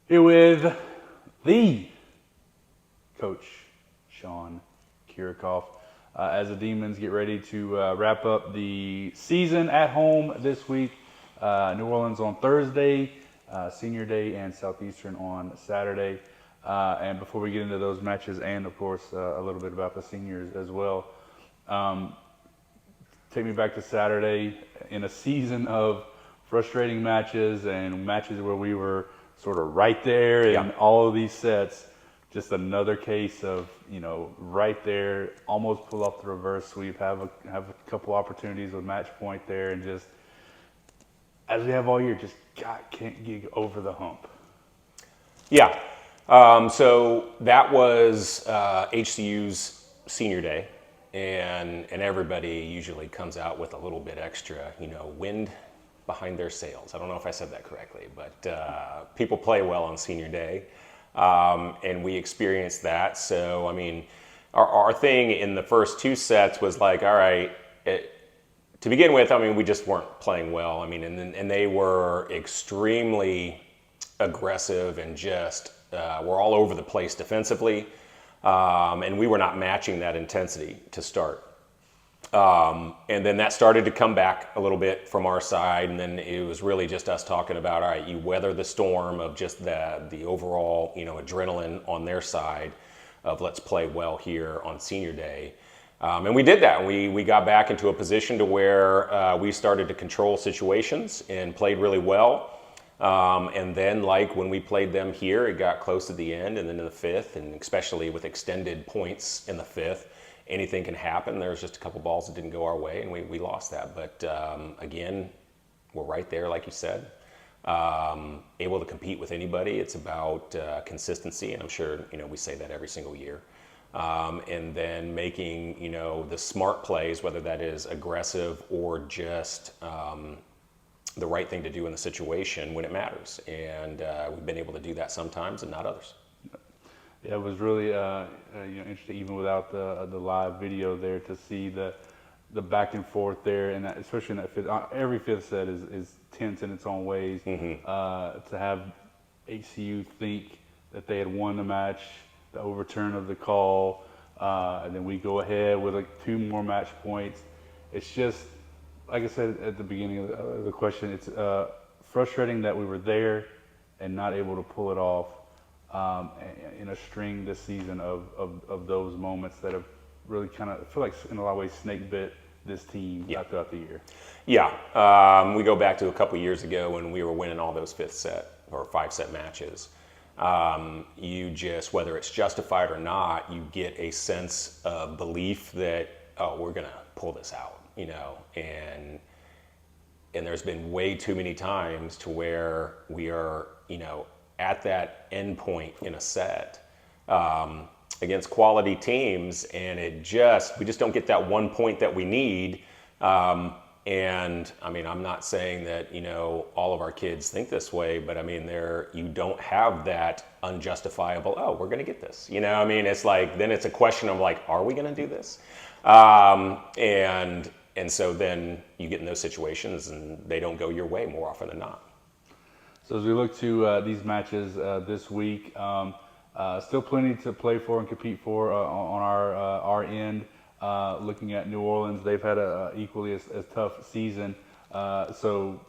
Here with the coach, Sean Kiracofe, as the Demons get ready to wrap up the season at home this week. New Orleans on Thursday, Senior Day, and Southeastern on Saturday. And before we get into those matches, and of course a little bit about the seniors as well, take me back to Saturday in a season of frustrating matches and matches where we were sort of right there in all of these sets. Just another case of, right there, almost pull off the reverse sweep, have a couple opportunities with match point there, and just, as we have all year, just can't get over the hump. Yeah. So that was HCU's senior day, and everybody usually comes out with a little bit extra, wind behind their sails. I don't know if I said that correctly, but people play well on senior day, and we experienced that. So, our thing in the first two sets was like, all right, to begin with, we just weren't playing well. And they were extremely aggressive and just were all over the place defensively, and we were not matching that intensity to start. And then that started to come back a little bit from our side, and then it was really just us talking about, all right, you weather the storm of just the overall, adrenaline on their side of let's play well here on senior day. And we did that. We got back into a position to where we started to control situations and played really well. And then, like when we played them here, it got close to the end, and then in the fifth, and especially with extended points in the fifth, anything can happen. There was just a couple balls that didn't go our way, and we lost that. But again, we're right there, like you said, able to compete with anybody. It's about consistency, and I'm sure we say that every single year. And then making the smart plays, whether that is aggressive or just the right thing to do in the situation when it matters. And we've been able to do that sometimes and not others. Yeah, it was really interesting, even without the live video there, to see the back and forth there, and especially in that fifth. Every fifth set is tense in its own ways. Mm-hmm. To have HCU think that they had won the match, the overturn of the call, and then we go ahead with two more match points. It's just, like I said at the beginning of the question, it's frustrating that we were there and not able to pull it off. In a string this season of those moments that have really kind of, I feel like in a lot of ways, snake bit this team throughout the year. Yeah, we go back to a couple years ago when we were winning all those fifth set or 5-set matches. You just, whether it's justified or not, you get a sense of belief that, we're going to pull this out, and there's been way too many times to where we are, at that end point in a set against quality teams, and we just don't get that 1 point that we need. And I'm not saying that all of our kids think this way, but you don't have that unjustifiable, we're going to get this. It's like, then it's a question of like, are we going to do this? And so then you get in those situations and they don't go your way more often than not. So as we look to these matches this week, still plenty to play for and compete for on our end. Looking at New Orleans, they've had a equally as tough season. So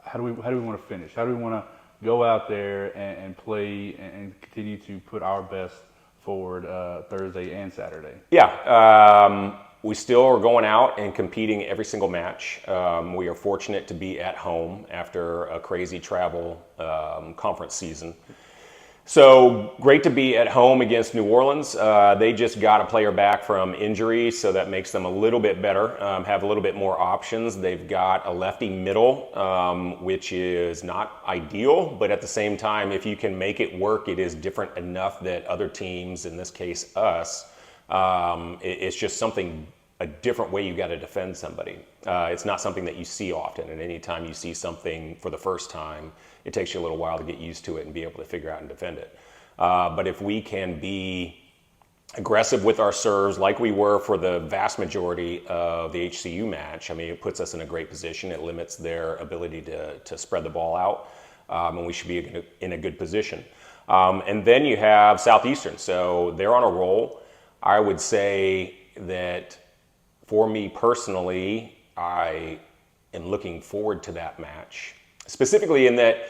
how do we want to finish? How do we want to go out there and play and continue to put our best forward Thursday and Saturday? Yeah. We still are going out and competing every single match. We are fortunate to be at home after a crazy travel conference season. So great to be at home against New Orleans. They just got a player back from injury, so that makes them a little bit better, have a little bit more options. They've got a lefty middle, which is not ideal, but at the same time, if you can make it work, it is different enough that other teams, in this case us, it's just a different way you got to defend somebody. It's not something that you see often, and anytime you see something for the first time, it takes you a little while to get used to it and be able to figure out and defend it. But if we can be aggressive with our serves like we were for the vast majority of the HCU match, it puts us in a great position. It limits their ability to spread the ball out. and we should be in a good position. And then you have Southeastern, so they're on a roll. I would say that for me personally, I am looking forward to that match, specifically in that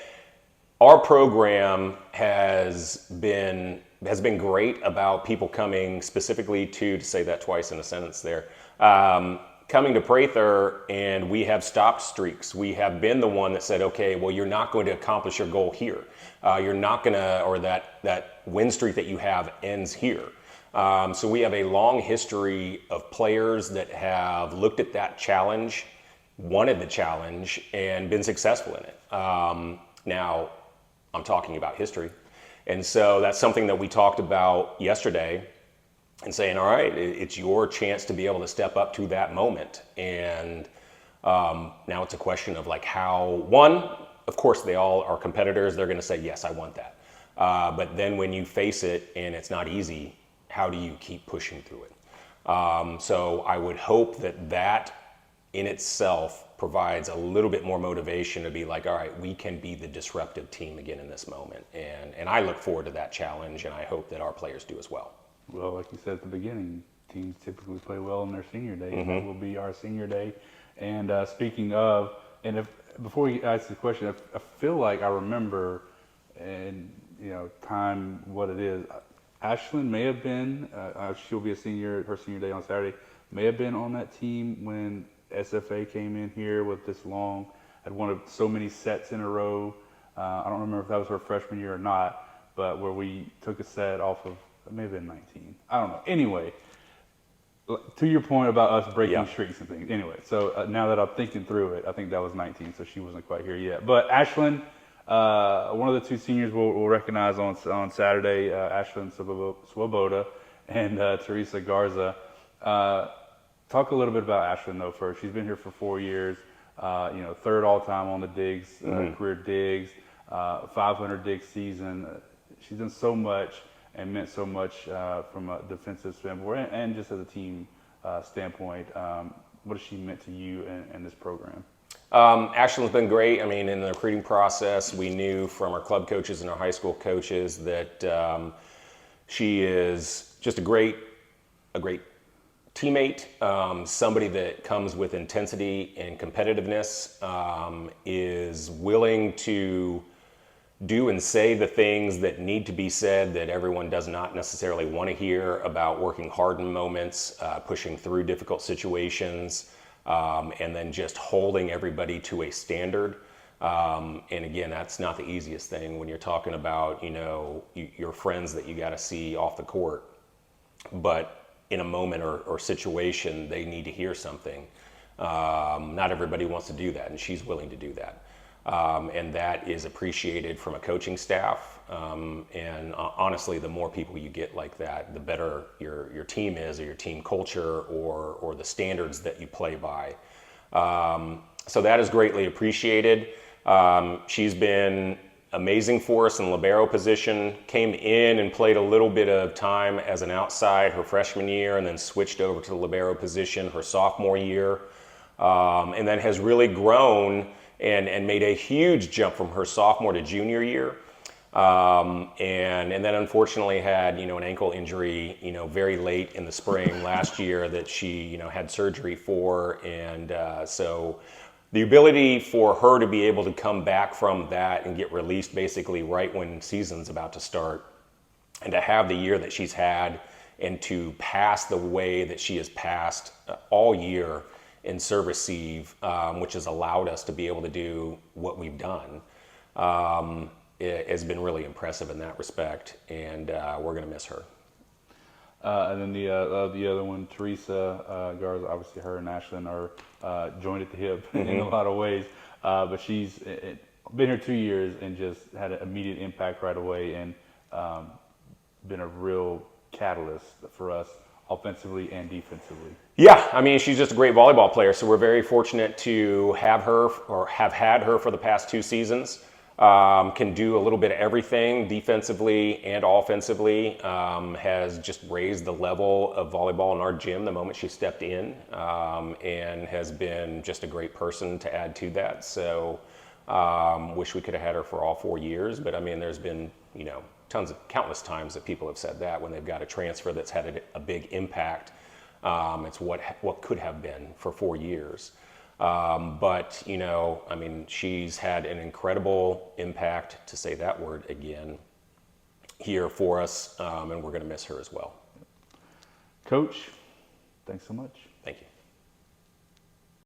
our program has been great about people coming specifically to say that twice in a sentence there, coming to Prather, and we have stopped streaks. We have been the one that said, okay, well, you're not going to accomplish your goal here. You're not going to, or that win streak that you have ends here. So we have a long history of players that have looked at that challenge, wanted the challenge, and been successful in it. Now, I'm talking about history. And so that's something that we talked about yesterday and saying, all right, it's your chance to be able to step up to that moment. And now it's a question of like how, one, of course, they all are competitors. They're going to say, yes, I want that. But then when you face it and it's not easy, how do you keep pushing through it? So I would hope that in itself provides a little bit more motivation to be like, all right, we can be the disruptive team again in this moment. And I look forward to that challenge, and I hope that our players do as well. Well, like you said at the beginning, teams typically play well in their senior day. Mm-hmm. That will be our senior day. And speaking of, and before you ask the question, I feel like I remember, and time what it is. Ashlyn may have been, she'll be a senior, her senior day on Saturday, may have been on that team when SFA came in here with this long, had won so many sets in a row. I don't remember if that was her freshman year or not, but where we took a set off of, it may have been 19. I don't know. Anyway, to your point about us breaking streaks and things. Anyway, so now that I'm thinking through it, I think that was 19, so she wasn't quite here yet. But Ashlyn, one of the two seniors we'll recognize on Saturday, Ashlyn Swoboda and Teresa Garza. Talk a little bit about Ashlyn though first. She's been here for 4 years. Third all time on the digs, career digs, 500 dig season. She's done so much and meant so much from a defensive standpoint and just as a team standpoint. What has she meant to you and this program? Ashlyn's been great. I mean, in the recruiting process, we knew from our club coaches and our high school coaches that she is just a great teammate, somebody that comes with intensity and competitiveness, is willing to do and say the things that need to be said that everyone does not necessarily want to hear about working hard in moments, pushing through difficult situations, and then just holding everybody to a standard. And again, that's not the easiest thing when you're talking about, your friends that you got to see off the court. But in a moment or situation, they need to hear something. Not everybody wants to do that, and she's willing to do that. And that is appreciated from a coaching staff. And honestly, the more people you get like that, the better your team is, or your team culture, or the standards that you play by. So that is greatly appreciated. She's been amazing for us in the libero position, came in and played a little bit of time as an outside her freshman year, and then switched over to the libero position her sophomore year, and then has really grown and made a huge jump from her sophomore to junior year, and then unfortunately had an ankle injury very late in the spring last year that she had surgery for, and so the ability for her to be able to come back from that and get released basically right when season's about to start, and to have the year that she's had, and to pass the way that she has passed all year in serve receive, which has allowed us to be able to do what we've done, it has been really impressive in that respect, and we're going to miss her. And then the other one, Teresa Garza, obviously her and Ashlyn are joined at the hip in a lot of ways, but she's been here 2 years and just had an immediate impact right away, and been a real catalyst for us offensively and defensively. Yeah, I mean, she's just a great volleyball player, so we're very fortunate to have her, or have had her for the past 2 seasons. Can do a little bit of everything defensively and offensively, has just raised the level of volleyball in our gym the moment she stepped in, and has been just a great person to add to that. So Wish we could have had her for all 4 years, but I mean, there's been, countless times that people have said that when they've got a transfer that's had a big impact. It's what could have been for 4 years. But, I mean, she's had an incredible impact, to say that word again, here for us, and we're going to miss her as well. Coach, thanks so much. Thank you.